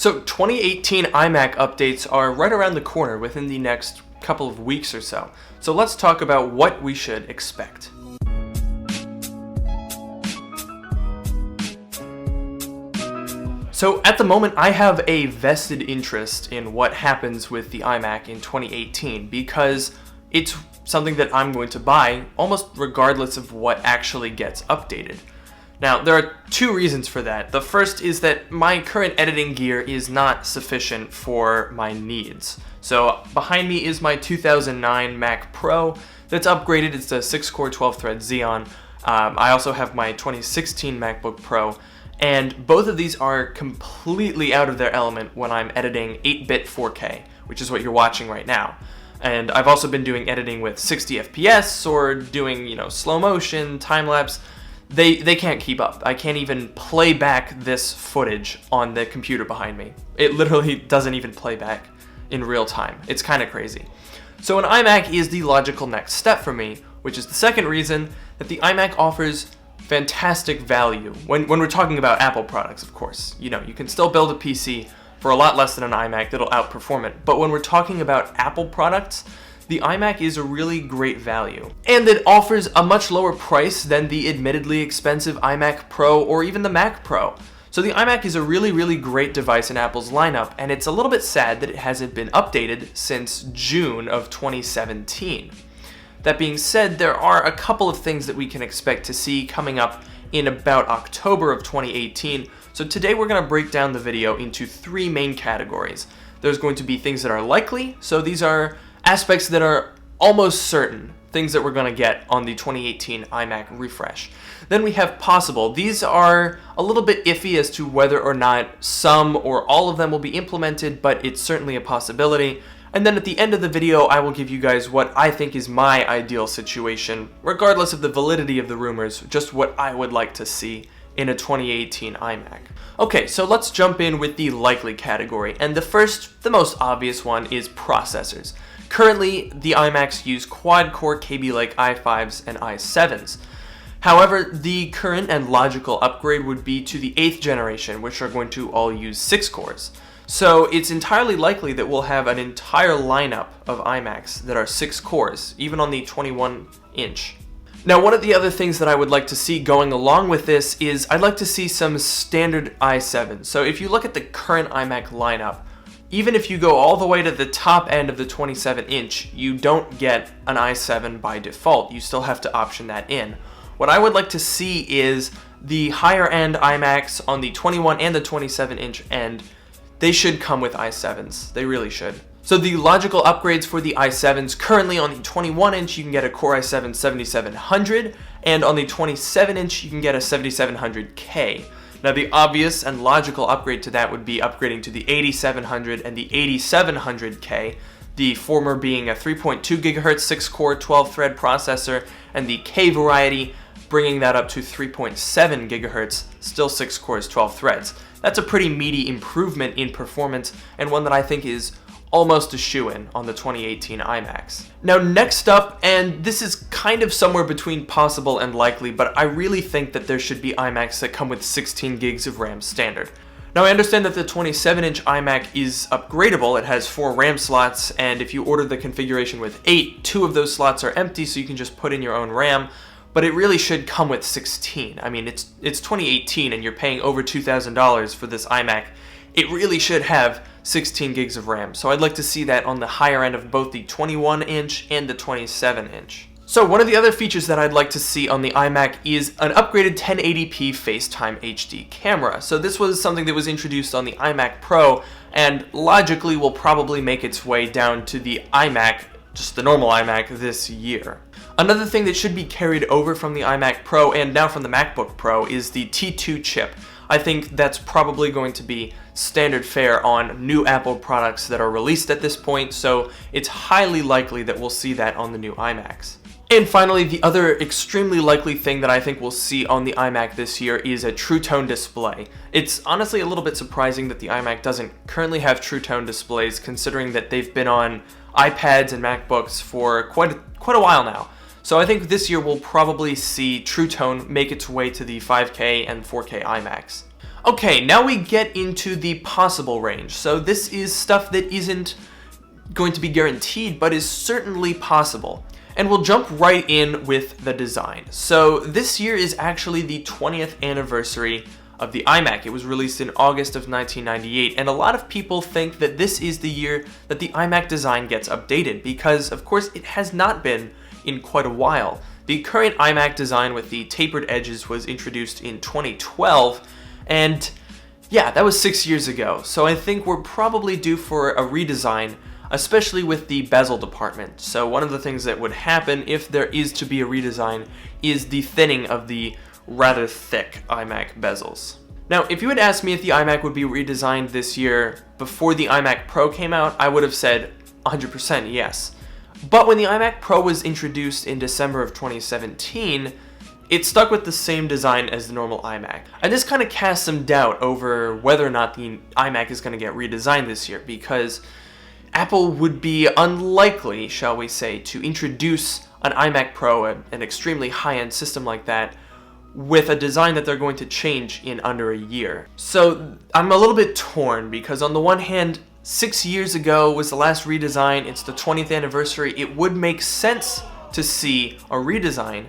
So 2018 iMac updates are right around the corner within the next couple of weeks or so. So let's talk about what we should expect. So at the moment, I have a vested interest in what happens with the iMac in 2018 because it's something that I'm going to buy almost regardless of what actually gets updated. Now, there are two reasons for that. The first is that my current editing gear is not sufficient for my needs. So behind me is my 2009 Mac Pro that's upgraded. It's a 6-core 12-thread Xeon. I also have my 2016 MacBook Pro, and both of these are completely out of their element when I'm editing 8-bit 4K, which is what you're watching right now. And I've also been doing editing with 60 FPS or doing, slow motion, time-lapse. They can't keep up. I can't even play back this footage on the computer behind me. It literally doesn't even play back in real time. It's kind of crazy. So an iMac is the logical next step for me, which is the second reason that the iMac offers fantastic value. When we're talking about Apple products, of course. You can still build a PC for a lot less than an iMac that'll outperform it. But when we're talking about Apple products, the iMac is a really great value. And it offers a much lower price than the admittedly expensive iMac Pro or even the Mac Pro. So the iMac is a really, really great device in Apple's lineup, and it's a little bit sad that it hasn't been updated since June of 2017. That being said, there are a couple of things that we can expect to see coming up in about October of 2018. So today we're going to break down the video into three main categories. There's going to be things that are likely, so these are aspects that are almost certain, things that we're going to get on the 2018 iMac refresh. Then we have possible. These are a little bit iffy as to whether or not some or all of them will be implemented, but it's certainly a possibility. And then at the end of the video, I will give you guys what I think is my ideal situation, regardless of the validity of the rumors, just what I would like to see in a 2018 iMac. Okay, so let's jump in with the likely category, and the most obvious one is processors. Currently, the iMacs use quad-core Kaby Lake i5s and i7s. However, the current and logical upgrade would be to the 8th generation, which are going to all use 6 cores. So it's entirely likely that we'll have an entire lineup of iMacs that are 6 cores, even on the 21-inch. Now, one of the other things that I would like to see going along with this is I'd like to see some standard i7s. So if you look at the current iMac lineup, even if you go all the way to the top end of the 27-inch, you don't get an i7 by default. You still have to option that in. What I would like to see is the higher end iMacs on the 21 and the 27-inch end. They should come with i7s. They really should. So the logical upgrades for the i7s, currently on the 21-inch, you can get a Core i7 7700, and on the 27-inch, you can get a 7700K. Now, the obvious and logical upgrade to that would be upgrading to the 8700 and the 8700K, the former being a 3.2 GHz 6-core 12-thread processor, and the K variety bringing that up to 3.7 GHz, still 6 cores, 12 threads. That's a pretty meaty improvement in performance, and one that I think is almost a shoo-in on the 2018 iMacs. Now, next up, and this is kind of somewhere between possible and likely, but I really think that there should be iMacs that come with 16 gigs of RAM standard. Now, I understand that the 27-inch iMac is upgradable. It has 4 RAM slots, and if you order the configuration with 8, 2 of those slots are empty, so you can just put in your own RAM, but it really should come with 16. I mean, it's 2018, and you're paying over $2,000 for this iMac. It really should have 16 gigs of RAM, so I'd like to see that on the higher end of both the 21-inch and the 27-inch. So one of the other features that I'd like to see on the iMac is an upgraded 1080p FaceTime HD camera. So this was something that was introduced on the iMac Pro, and logically will probably make its way down to the iMac, just the normal iMac, this year. Another thing that should be carried over from the iMac Pro and now from the MacBook Pro is the T2 chip. I think that's probably going to be standard fare on new Apple products that are released at this point, so it's highly likely that we'll see that on the new iMacs. And finally, the other extremely likely thing that I think we'll see on the iMac this year is a True Tone display. It's honestly a little bit surprising that the iMac doesn't currently have True Tone displays, considering that they've been on iPads and MacBooks for quite a while now. So I think this year we'll probably see True Tone make its way to the 5K and 4K iMacs. Okay, now we get into the possible range. So this is stuff that isn't going to be guaranteed, but is certainly possible. And we'll jump right in with the design. So this year is actually the 20th anniversary of the iMac. It was released in August of 1998, and a lot of people think that this is the year that the iMac design gets updated, because of course it has not been in quite a while. The current iMac design with the tapered edges was introduced in 2012, and yeah, that was 6 years ago. So I think we're probably due for a redesign, especially with the bezel department. So one of the things that would happen if there is to be a redesign is the thinning of the rather thick iMac bezels. Now, if you had asked me if the iMac would be redesigned this year before the iMac Pro came out, I would have said 100% yes. But when the iMac Pro was introduced in December of 2017, it stuck with the same design as the normal iMac. And this kind of casts some doubt over whether or not the iMac is going to get redesigned this year, because Apple would be unlikely, shall we say, to introduce an iMac Pro, an extremely high-end system like that, with a design that they're going to change in under a year. So I'm a little bit torn, because on the one hand, 6 years ago was the last redesign, it's the 20th anniversary, it would make sense to see a redesign,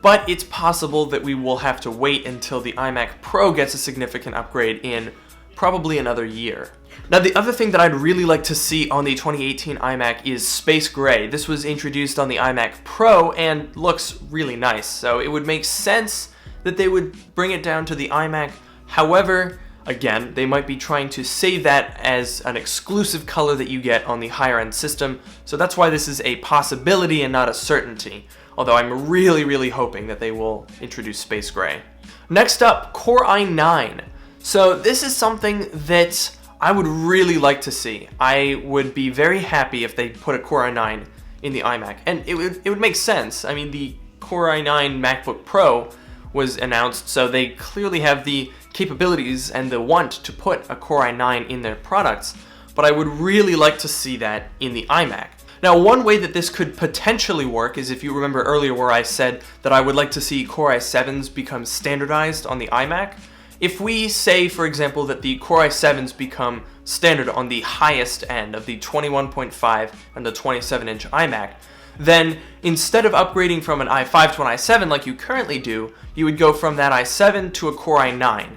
but it's possible that we will have to wait until the iMac Pro gets a significant upgrade in probably another year. Now, the other thing that I'd really like to see on the 2018 iMac is Space Gray. This was introduced on the iMac Pro and looks really nice, so it would make sense that they would bring it down to the iMac. However, again, they might be trying to save that as an exclusive color that you get on the higher end system, so that's why this is a possibility and not a certainty, although I'm really hoping that they will introduce Space Gray. Next up, Core i9. So this is something that I would really like to see. I would be very happy if they put a Core i9 in the iMac, and it would make sense. I mean, the Core i9 MacBook Pro was announced, so they clearly have the capabilities and the want to put a Core i9 in their products, but I would really like to see that in the iMac. Now, one way that this could potentially work is, if you remember earlier where I said that I would like to see Core i7s become standardized on the iMac. If we say, for example, that the Core i7s become standard on the highest end of the 21.5 and the 27-inch iMac, then instead of upgrading from an i5 to an i7 like you currently do, you would go from that i7 to a Core i9,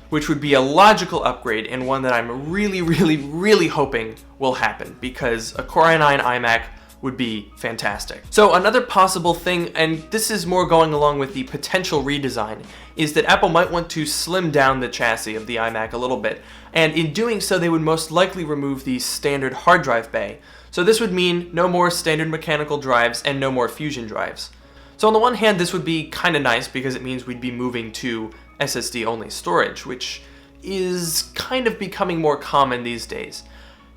which would be a logical upgrade and one that I'm really hoping will happen, because a Core i9 iMac would be fantastic. So another possible thing, and this is more going along with the potential redesign, is that Apple might want to slim down the chassis of the iMac a little bit, and in doing so they would most likely remove the standard hard drive bay. So this would mean no more standard mechanical drives and no more Fusion drives. So on the one hand, this would be kind of nice because it means we'd be moving to SSD-only storage, which is kind of becoming more common these days.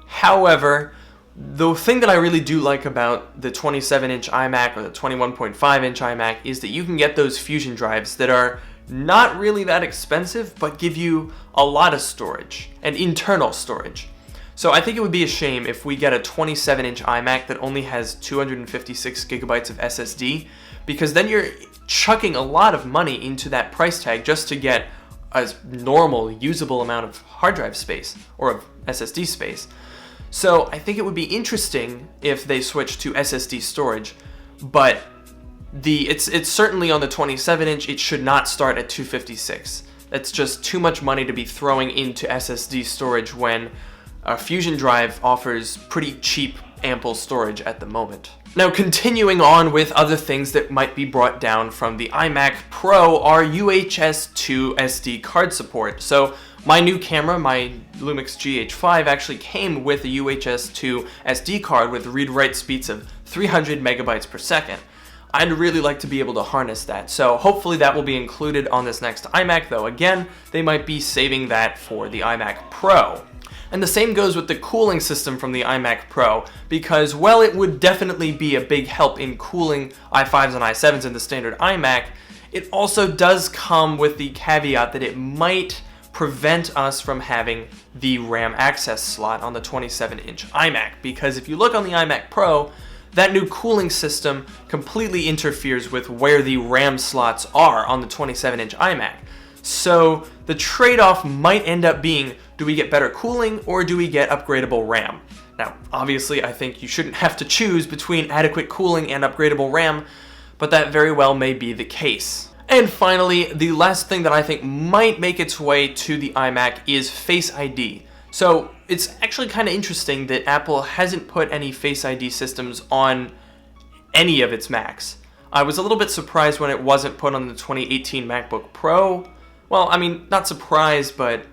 However, the thing that I really do like about the 27-inch iMac or the 21.5-inch iMac is that you can get those Fusion drives that are not really that expensive, but give you a lot of storage, and internal storage. So I think it would be a shame if we get a 27-inch iMac that only has 256 gigabytes of SSD, because then you're chucking a lot of money into that price tag just to get a normal, usable amount of hard drive space, or of SSD space. So I think it would be interesting if they switched to SSD storage, but it's certainly on the 27-inch, it should not start at 256. That's just too much money to be throwing into SSD storage when a Fusion drive offers pretty cheap, ample storage at the moment. Now, continuing on with other things that might be brought down from the iMac Pro are UHS 2 SD card support. So my new camera, my Lumix GH5, actually came with a UHS 2 SD card with read-write speeds of 300 megabytes per second. I'd really like to be able to harness that, so hopefully that will be included on this next iMac, though again, they might be saving that for the iMac Pro. And the same goes with the cooling system from the iMac Pro, because while it would definitely be a big help in cooling i5s and i7s in the standard iMac, it also does come with the caveat that it might prevent us from having the RAM access slot on the 27-inch iMac, because if you look on the iMac Pro, that new cooling system completely interferes with where the RAM slots are on the 27-inch iMac. So the trade-off might end up being, do we get better cooling or do we get upgradable RAM? Now, obviously, I think you shouldn't have to choose between adequate cooling and upgradable RAM, but that very well may be the case. And finally, the last thing that I think might make its way to the iMac is Face ID. So it's actually kind of interesting that Apple hasn't put any Face ID systems on any of its Macs. I was a little bit surprised when it wasn't put on the 2018 MacBook Pro. Well, I mean, not surprised, but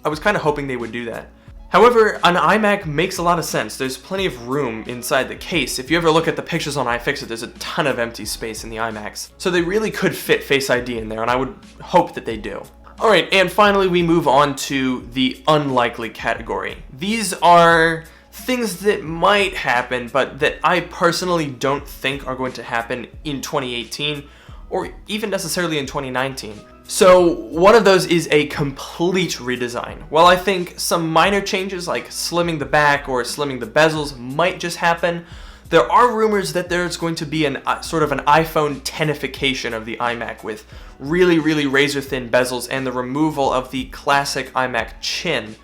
I was kind of hoping they would do that. However, an iMac makes a lot of sense. There's plenty of room inside the case. If you ever look at the pictures on iFixit, there's a ton of empty space in the iMacs. So they really could fit Face ID in there, and I would hope that they do. Alright, and finally we move on to the unlikely category. These are things that might happen, but that I personally don't think are going to happen in 2018, or even necessarily in 2019. So one of those is a complete redesign. While I think some minor changes like slimming the back or slimming the bezels might just happen, there are rumors that there's going to be an sort of an iPhone 10ification of the iMac with really razor thin bezels and the removal of the classic iMac chin.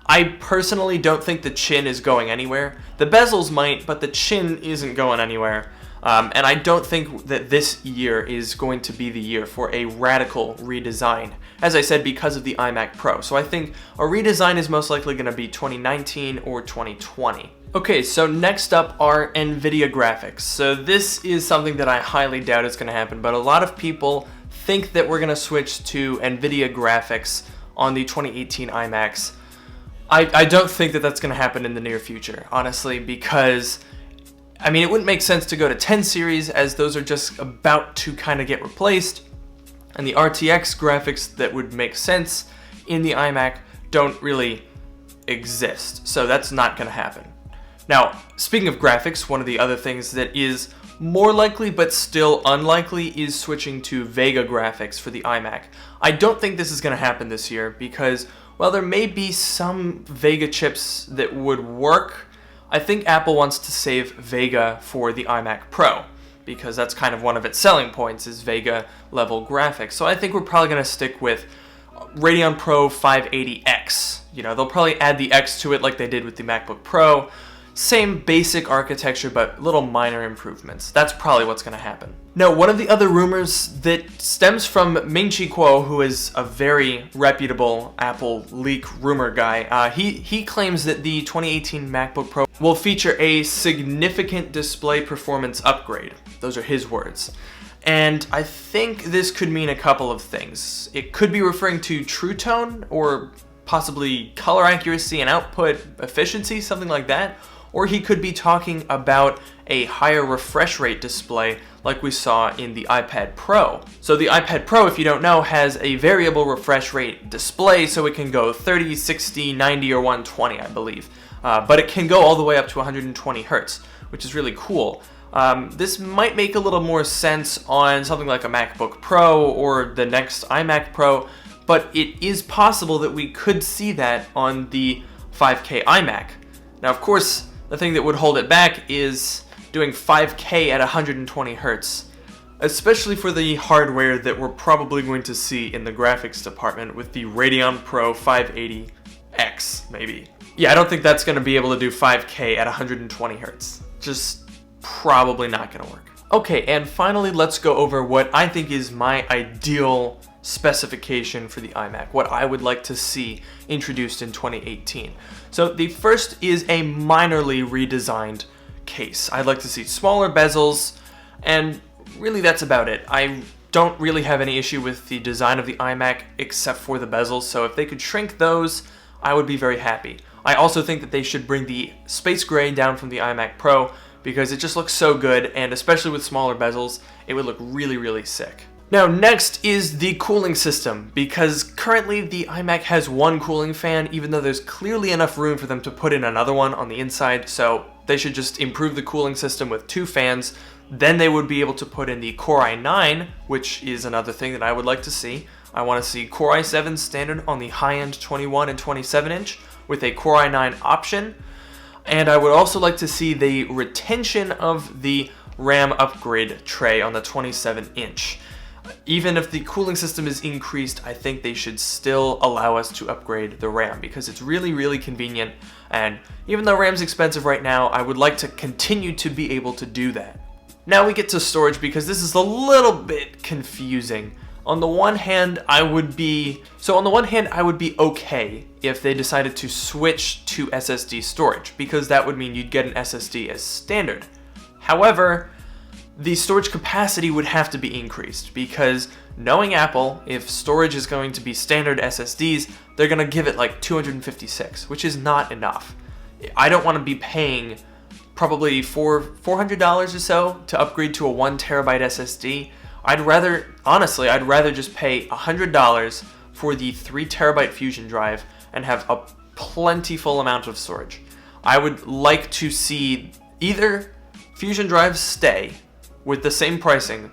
I personally don't think the chin is going anywhere. The bezels might, but the chin isn't going anywhere. And I don't think that this year is going to be the year for a radical redesign, as I said, because of the iMac Pro. So I think a redesign is most likely going to be 2019 or 2020. Okay, so next up are Nvidia Graphics. So this is something that I highly doubt is going to happen, but a lot of people think that we're going to switch to Nvidia Graphics on the 2018 iMacs. I don't think that that's going to happen in the near future, honestly, because I mean, it wouldn't make sense to go to 10 series as those are just about to kind of get replaced, and the RTX graphics that would make sense in the iMac don't really exist, so that's not going to happen. Now, speaking of graphics, one of the other things that is more likely but still unlikely is switching to Vega graphics for the iMac. I don't think this is going to happen this year because, while there may be some Vega chips that would work, I think Apple wants to save Vega for the iMac Pro, because that's kind of one of its selling points is Vega level graphics. So I think we're probably going to stick with Radeon Pro 580X. You know, they'll probably add the X to it like they did with the MacBook Pro. Same basic architecture, but little minor improvements. That's probably what's going to happen. Now, one of the other rumors that stems from Ming-Chi Kuo, who is a very reputable Apple leak rumor guy, he claims that the 2018 MacBook Pro will feature a significant display performance upgrade. Those are his words. And I think this could mean a couple of things. It could be referring to True Tone, or possibly color accuracy and output efficiency, something like that. Or he could be talking about a higher refresh rate display like we saw in the iPad Pro. So the iPad Pro, if you don't know, has a variable refresh rate display, so it can go 30, 60, 90, or 120, I believe. But it can go all the way up to 120 Hertz, which is really cool. This might make a little more sense on something like a MacBook Pro or the next iMac Pro, but it is possible that we could see that on the 5K iMac. Now, of course, the thing that would hold it back is doing 5K at 120 Hertz, especially for the hardware that we're probably going to see in the graphics department with the Radeon Pro 580X, maybe. Yeah, I don't think that's going to be able to do 5K at 120 Hertz. Just probably not going to work. Okay, and finally, let's go over what I think is my ideal specification for the iMac, what I would like to see introduced in 2018. So the first is a minorly redesigned case. I'd like to see smaller bezels, and really that's about it. I don't really have any issue with the design of the iMac except for the bezels, so if they could shrink those, I would be very happy. I also think that they should bring the space gray down from the iMac Pro because it just looks so good, and especially with smaller bezels, it would look really sick. Now, next is the cooling system, because currently the iMac has one cooling fan, even though there's clearly enough room for them to put in another one on the inside, so they should just improve the cooling system with two fans. Then they would be able to put in the Core i9, which is another thing that I would like to see. I want to see Core i7 standard on the high-end 21 and 27 inch with a Core i9 option, and I would also like to see the retention of the RAM upgrade tray on the 27 inch. Even if the cooling system is increased, I think they should still allow us to upgrade the RAM because it's really, really convenient. And even though RAM's expensive right now, I would like to continue to be able to do that. Now we get to storage because this is a little bit confusing. On the one hand, I would be okay if they decided to switch to SSD storage, because that would mean you'd get an SSD as standard. However, the storage capacity would have to be increased because, knowing Apple, if storage is going to be standard SSDs, they're going to give it like 256, which is not enough. I don't want to be paying probably $400 or so to upgrade to a 1 terabyte SSD. I'd rather just pay $100 for the 3 terabyte Fusion drive and have a plentiful amount of storage. I would like to see either Fusion drives stay with the same pricing,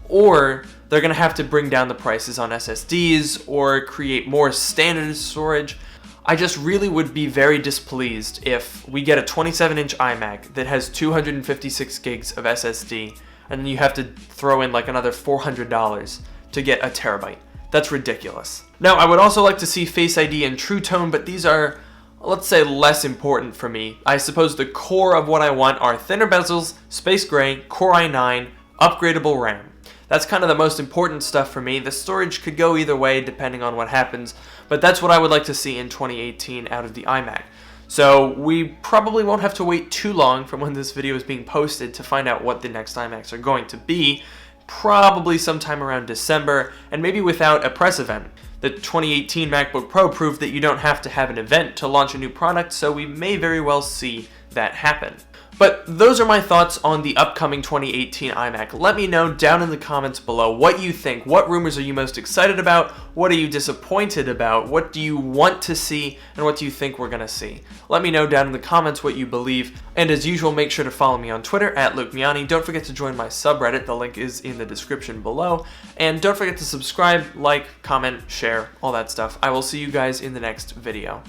or they're going to have to bring down the prices on SSDs or create more standard storage. I just really would be very displeased if we get a 27-inch iMac that has 256 gigs of SSD, and then you have to throw in like another $400 to get a terabyte. That's ridiculous. Now, I would also like to see Face ID and True Tone, but these are, let's say, less important for me. I suppose the core of what I want are thinner bezels, space gray, Core i9, upgradable RAM. That's kind of the most important stuff for me. The storage could go either way depending on what happens, but that's what I would like to see in 2018 out of the iMac. So we probably won't have to wait too long from when this video is being posted to find out what the next iMacs are going to be. Probably sometime around December, and maybe without a press event. The 2018 MacBook Pro proved that you don't have to have an event to launch a new product, so we may very well see that happen. But those are my thoughts on the upcoming 2018 iMac. Let me know down in the comments below what you think. What rumors are you most excited about? What are you disappointed about? What do you want to see? And what do you think we're going to see? Let me know down in the comments what you believe. And as usual, make sure to follow me on Twitter @LukeMiani. Don't forget to join my subreddit. The link is in the description below. And don't forget to subscribe, like, comment, share, all that stuff. I will see you guys in the next video.